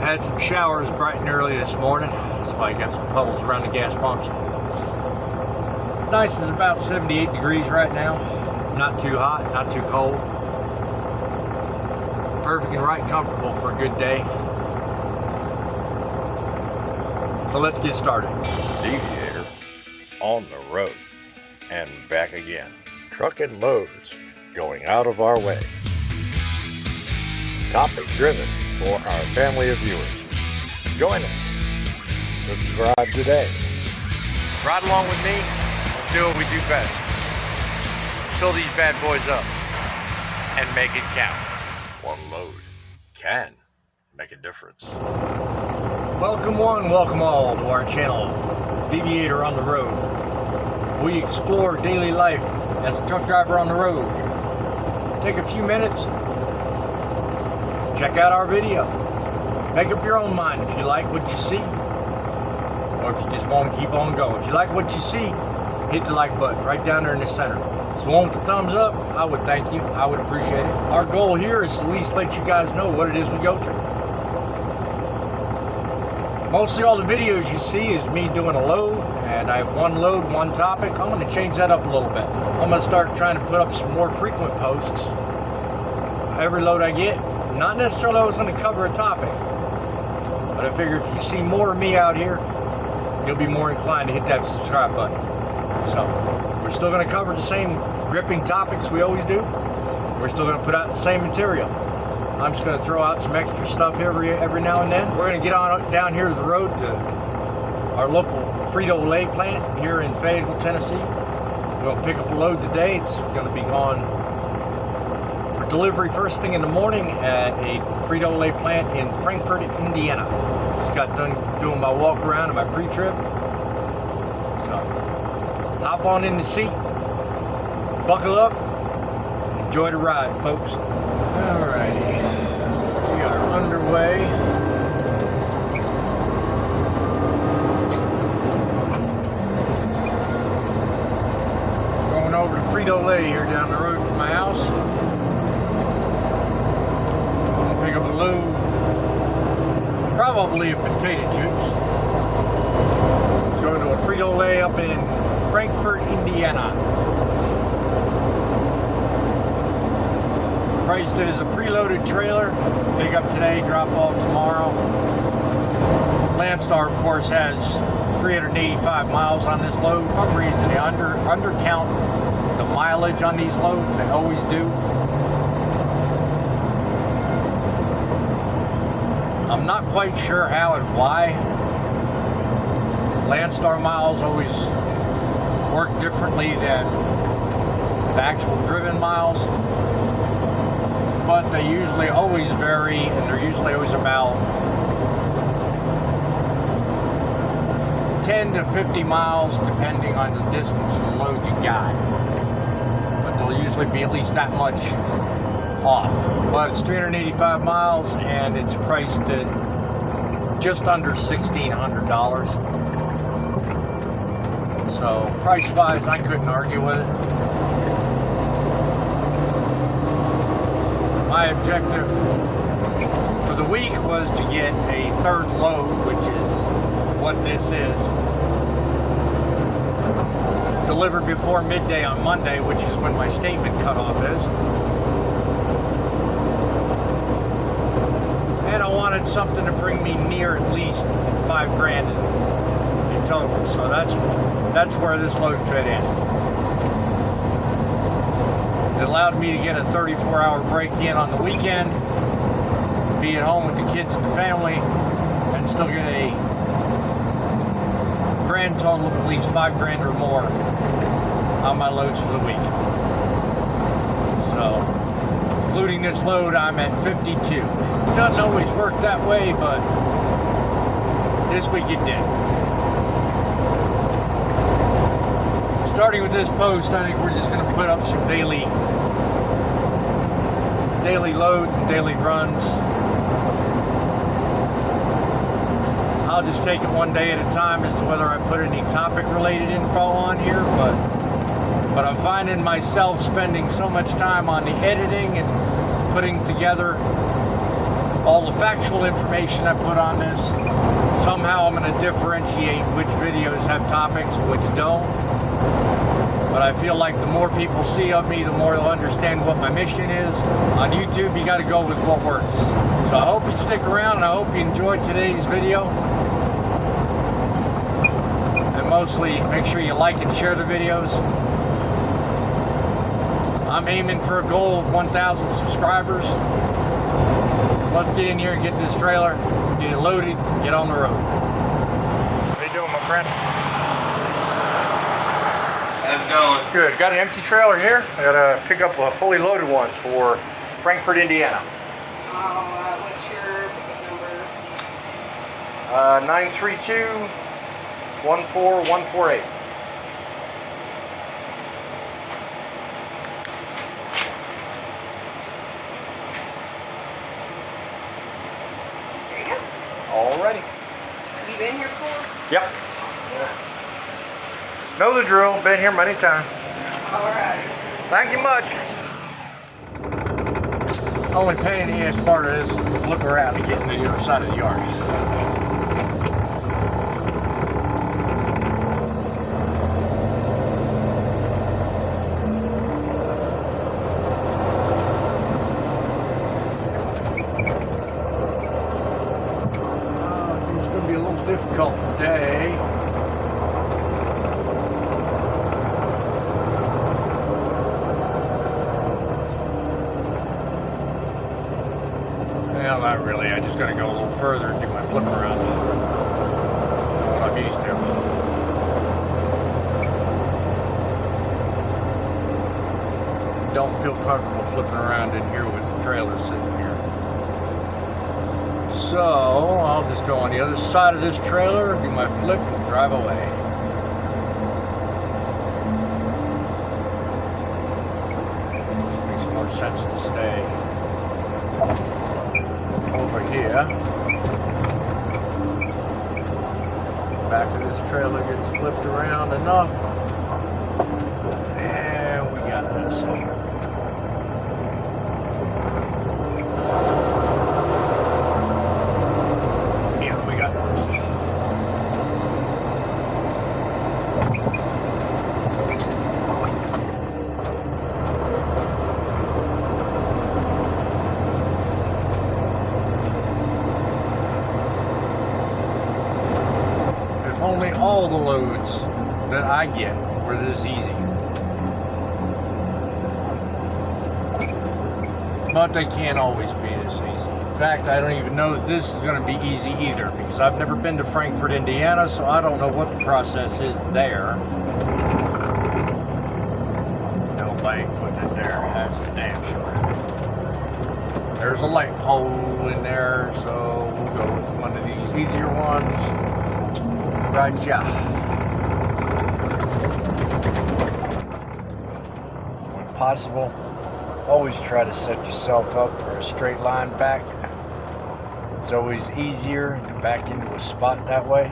Had some showers bright and early this morning. That's why I got some puddles around the gas pumps. It's nice, it's about 78 degrees right now. Not too hot, not too cold. Perfect and right comfortable for a good day. So let's get started. Deviator on the road and back again. Trucking loads going out of our way. Topic driven for our family of viewers. Join us. Subscribe today. Ride along with me. Do what we do best. Fill these bad boys up and make it count. One load can make a difference. Welcome one, welcome all to our channel, Deviator on the Road. We explore daily life as a truck driver on the road. Take a few minutes, check out our video. Make up your own mind if you like what you see, or if you just want to keep on going. If you like what you see, hit the like button right down there in the center. So with the thumbs up, I would thank you. I would appreciate it. Our goal here is to at least let you guys know what it is we go through. Mostly all the videos you see is me doing a load, and I have one load, one topic. I'm going to change that up a little bit. I'm going to start trying to put up some more frequent posts. Every load I get, not necessarily always going to cover a topic, but I figure if you see more of me out here, you'll be more inclined to hit that subscribe button. So, we're still going to cover the same gripping topics we always do. We're still going to put out the same material. I'm just going to throw out some extra stuff every now and then. We're going to get on down here to the road to our local Frito-Lay plant here in Fayetteville, Tennessee. We're going to pick up a load today. It's going to be gone for delivery first thing in the morning at a Frito-Lay plant in Frankfort, Indiana. Just got done doing my walk around and my pre-trip. So, hop on in the seat, buckle up, enjoy the ride, folks. Alrighty, we are underway. Going over to Frito-Lay here down the road from my house. I'll pick up a load, probably of potato chips. Let's go to a Frito-Lay up in Frankfort, Indiana. Priced it as a preloaded trailer. Pick up today, drop off tomorrow. Landstar, of course, has 385 miles on this load. For some reason, they undercount the mileage on these loads. They always do. I'm not quite sure how and why. Landstar miles always work differently than the actual driven miles. But they usually always vary, and they're usually always about 10 to 50 miles depending on the distance of the load you got. But they'll usually be at least that much off. But it's 385 miles and it's priced at just under $1,600. So price-wise, I couldn't argue with it. My objective for the week was to get a third load, which is what this is, delivered before midday on Monday, which is when my statement cutoff is. And I wanted something to bring me near at least $5,000 in total. So that's where this load fit in. It allowed me to get a 34-hour break in on the weekend, be at home with the kids and the family, and still get a grand total of at least $5,000 or more on my loads for the week. So, including this load, I'm at 52. It doesn't always work that way, but this week it did. Starting with this post, I think we're just going to put up some daily loads and daily runs. I'll just take it one day at a time as to whether I put any topic related info on here, but I'm finding myself spending so much time on the editing and putting together all the factual information I put on this. Somehow I'm going to differentiate which videos have topics, which don't. But I feel like the more people see of me, the more they'll understand what my mission is. On YouTube, you got to go with what works. So I hope you stick around, and I hope you enjoyed today's video. And mostly, make sure you like and share the videos. I'm aiming for a goal of 1,000 subscribers. Let's get in here and get this trailer, get it loaded, get on the road. How you doing, my friend? How's it going? Good. Got an empty trailer here. I got to pick up a fully loaded one for Frankfort, Indiana. What's your pickup number? 932-14148. There you go. Alrighty. Have you been here before? Yep. Know the drill. Been here many times. Alright. Thank you much. Only pain in the ass part of this is to flip around and get to the other side of the yard. It's going to be a little difficult today. Well, not really. I just got to go a little further and do my flip around. What I'm used to. Don't feel comfortable flipping around in here with the trailer sitting here. So I'll just go on the other side of this trailer, do my flip, and drive away. It just makes more sense to stay over here. Back of this trailer gets flipped around enough, and we got this. Yeah, we got this. If only all the loads that I get were this easy. But they can't always be this easy. In fact, I don't even know that this is going to be easy either, because I've never been to Frankfort, Indiana, so I don't know what the process is there. No light putting it there, that's for damn sure. There's a light pole in there, so we'll go with one of these easier ones. Right, yeah. When possible, always try to set yourself up for a straight line back. It's always easier to back into a spot that way.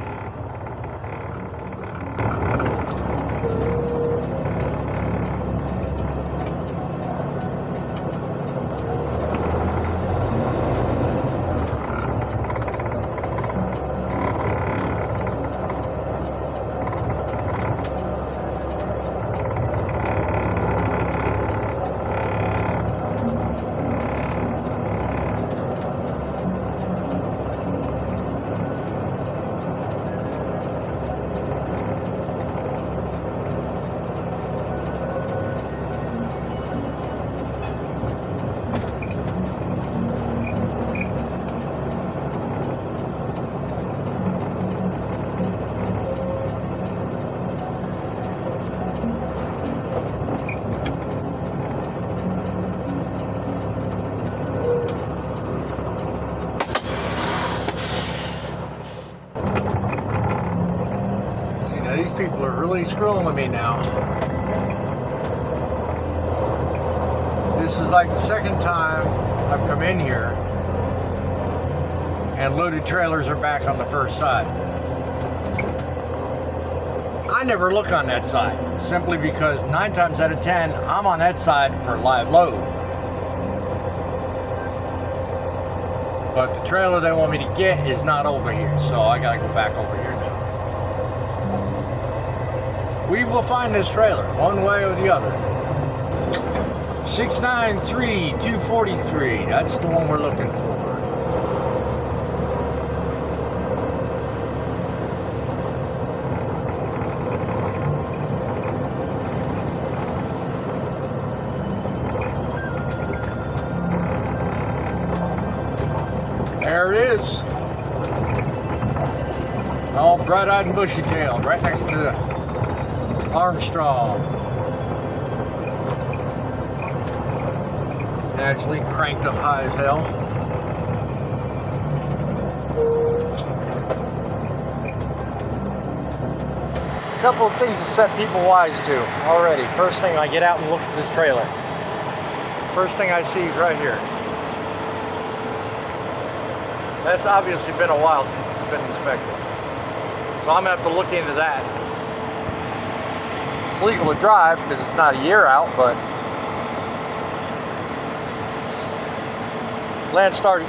These people are really screwing with me now. This is like the second time I've come in here and loaded trailers are back on the first side. I never look on that side, simply because 9 times out of 10, I'm on that side for live load. But the trailer they want me to get is not over here, so I gotta go back over here now. We will find this trailer, one way or the other. 693-243, that's the one we're looking for. There it is. All bright-eyed and bushy-tailed, right next to the Armstrong. Actually cranked up high as hell. A couple of things to set people wise to already. First thing, I get out and look at this trailer. First thing I see is right here. That's obviously been a while since it's been inspected. So I'm gonna have to look into that. It's legal to drive because it's not a year out, but Landstar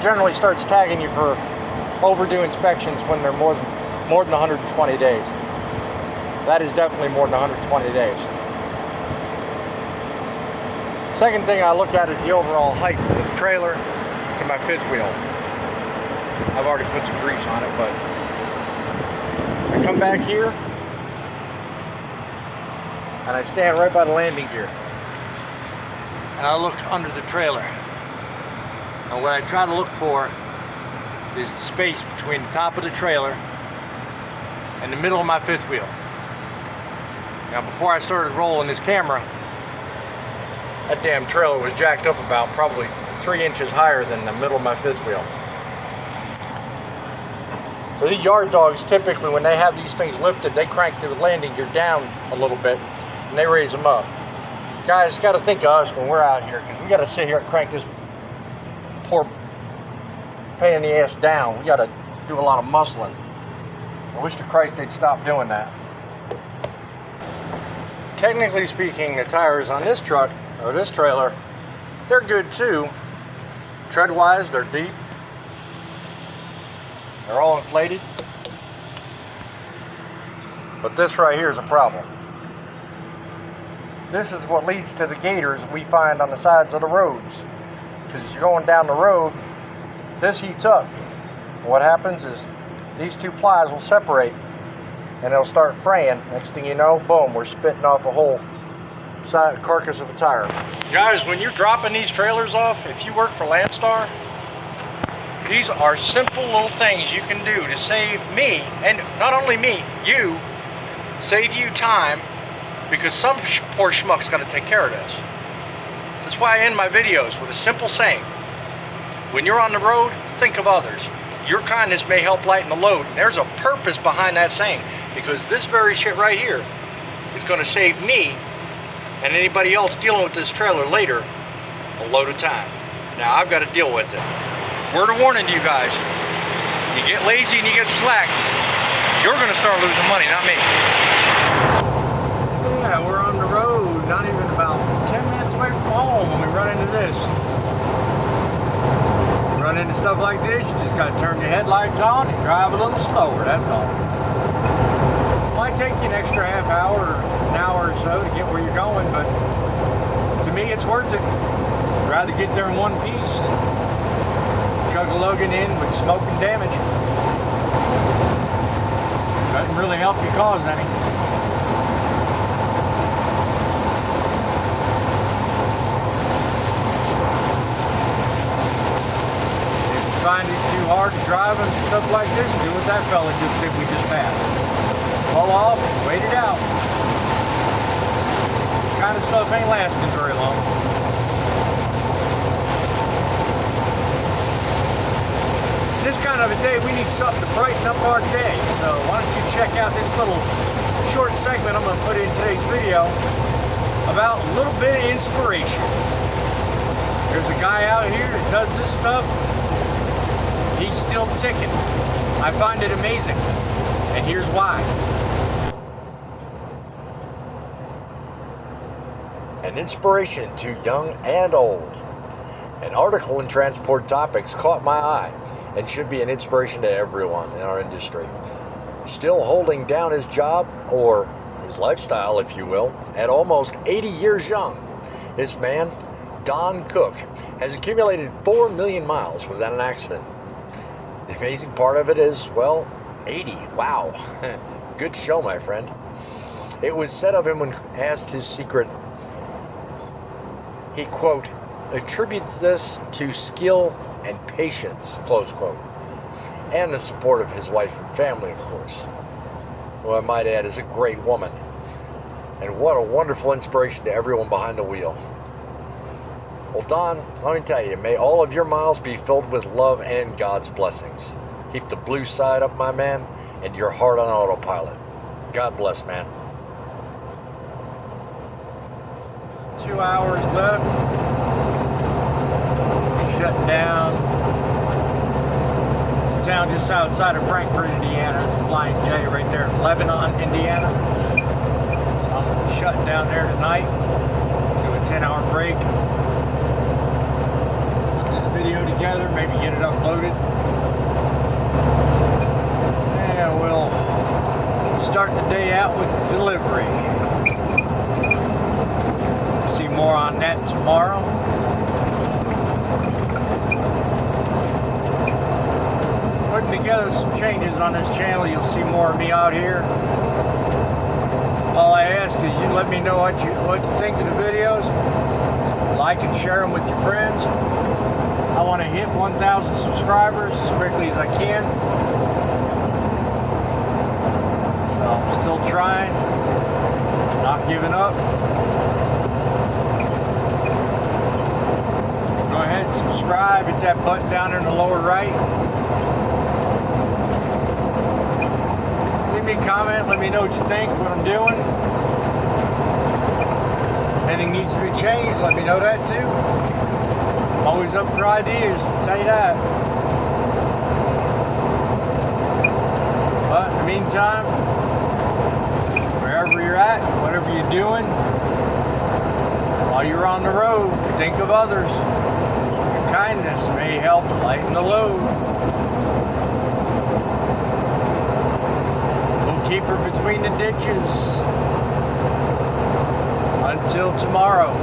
generally starts tagging you for overdue inspections when they're more than 120 days. That is definitely more than 120 days. Second thing I look at is the overall height of the trailer to my fifth wheel. I've already put some grease on it, but I come back here and I stand right by the landing gear and I look under the trailer, and what I try to look for is the space between the top of the trailer and the middle of my fifth wheel. Now, before I started rolling this camera, that damn trailer was jacked up about probably 3 inches higher than the middle of my fifth wheel. So these yard dogs, typically when they have these things lifted, they crank the landing gear down a little bit and they raise them up. Guys, got to think of us when we're out here, because we got to sit here and crank this poor pain in the ass down. We got to do a lot of muscling. I wish to Christ they'd stop doing that. Technically speaking, the tires on this truck or this trailer, they're good too. Tread-wise, they're deep. They're all inflated. But this right here is a problem. This is what leads to the gators we find on the sides of the roads. Because as you're going down the road, this heats up. What happens is these two plies will separate and it'll start fraying. Next thing you know, boom, we're spitting off a whole side carcass of a tire. Guys, when you're dropping these trailers off, if you work for Landstar, these are simple little things you can do to save me, and not only me, you, save you time, because some poor schmuck's got to take care of this. That's why I end my videos with a simple saying. When you're on the road, think of others. Your kindness may help lighten the load. And there's a purpose behind that saying, because this very shit right here is going to save me and anybody else dealing with this trailer later a load of time. Now I've got to deal with it. Word of warning to you guys, you get lazy and you get slack, you're going to start losing money, not me. Yeah, we're on the road, not even about 10 minutes away from home when we run into this. Run into stuff like this, you just got to turn your headlights on and drive a little slower, that's all. Might take you an extra half hour or an hour or so to get where you're going, but to me it's worth it. I'd rather get there in one piece and chug a Logan in with smoke and damage. Doesn't really help you cause any. Find it too hard to drive and stuff like this, do what that fella just did, we just passed. Pull off, wait it out. This kind of stuff ain't lasting very long. This kind of a day, we need something to brighten up our day. So why don't you check out this little short segment I'm going to put in today's video about a little bit of inspiration. There's a guy out here that does this stuff. He's still ticking. I find it amazing. And here's why. An inspiration to young and old. An article in Transport Topics caught my eye and should be an inspiration to everyone in our industry. Still holding down his job, or his lifestyle, if you will, at almost 80 years young, this man, Don Cook, has accumulated 4 million miles without an accident. The amazing part of it is, well, 80. Wow. Good show, my friend. It was said of him when asked his secret. He, quote, attributes this to skill and patience, close quote, and the support of his wife and family, of course, who I might add is a great woman. And what a wonderful inspiration to everyone behind the wheel. Well, Don, let me tell you, may all of your miles be filled with love and God's blessings. Keep the blue side up, my man, and your heart on autopilot. God bless, man. 2 hours left. He's shutting down. The town just outside of Frankfort, Indiana is a Flying J right there in Lebanon, Indiana. So I'm shutting down there tonight. Do a 10-hour break. Put this video together, maybe get it uploaded. And we'll start the day out with delivery. See more on that tomorrow. Putting together some changes on this channel. You'll see more of me out here. All I ask is you let me know what you think of the videos. Like and share them with your friends. I want to hit 1,000 subscribers as quickly as I can. So I'm still trying, not giving up. Go ahead and subscribe, hit that button down there in the lower right. Leave me a comment, let me know what you think of what I'm doing. Anything needs to be changed, let me know that too. I'm always up for ideas, I'll tell you that. But in the meantime, wherever you're at, whatever you're doing, while you're on the road, think of others. Your kindness may help lighten the load. We'll keep her between the ditches until tomorrow.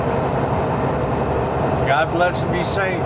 God bless and be safe.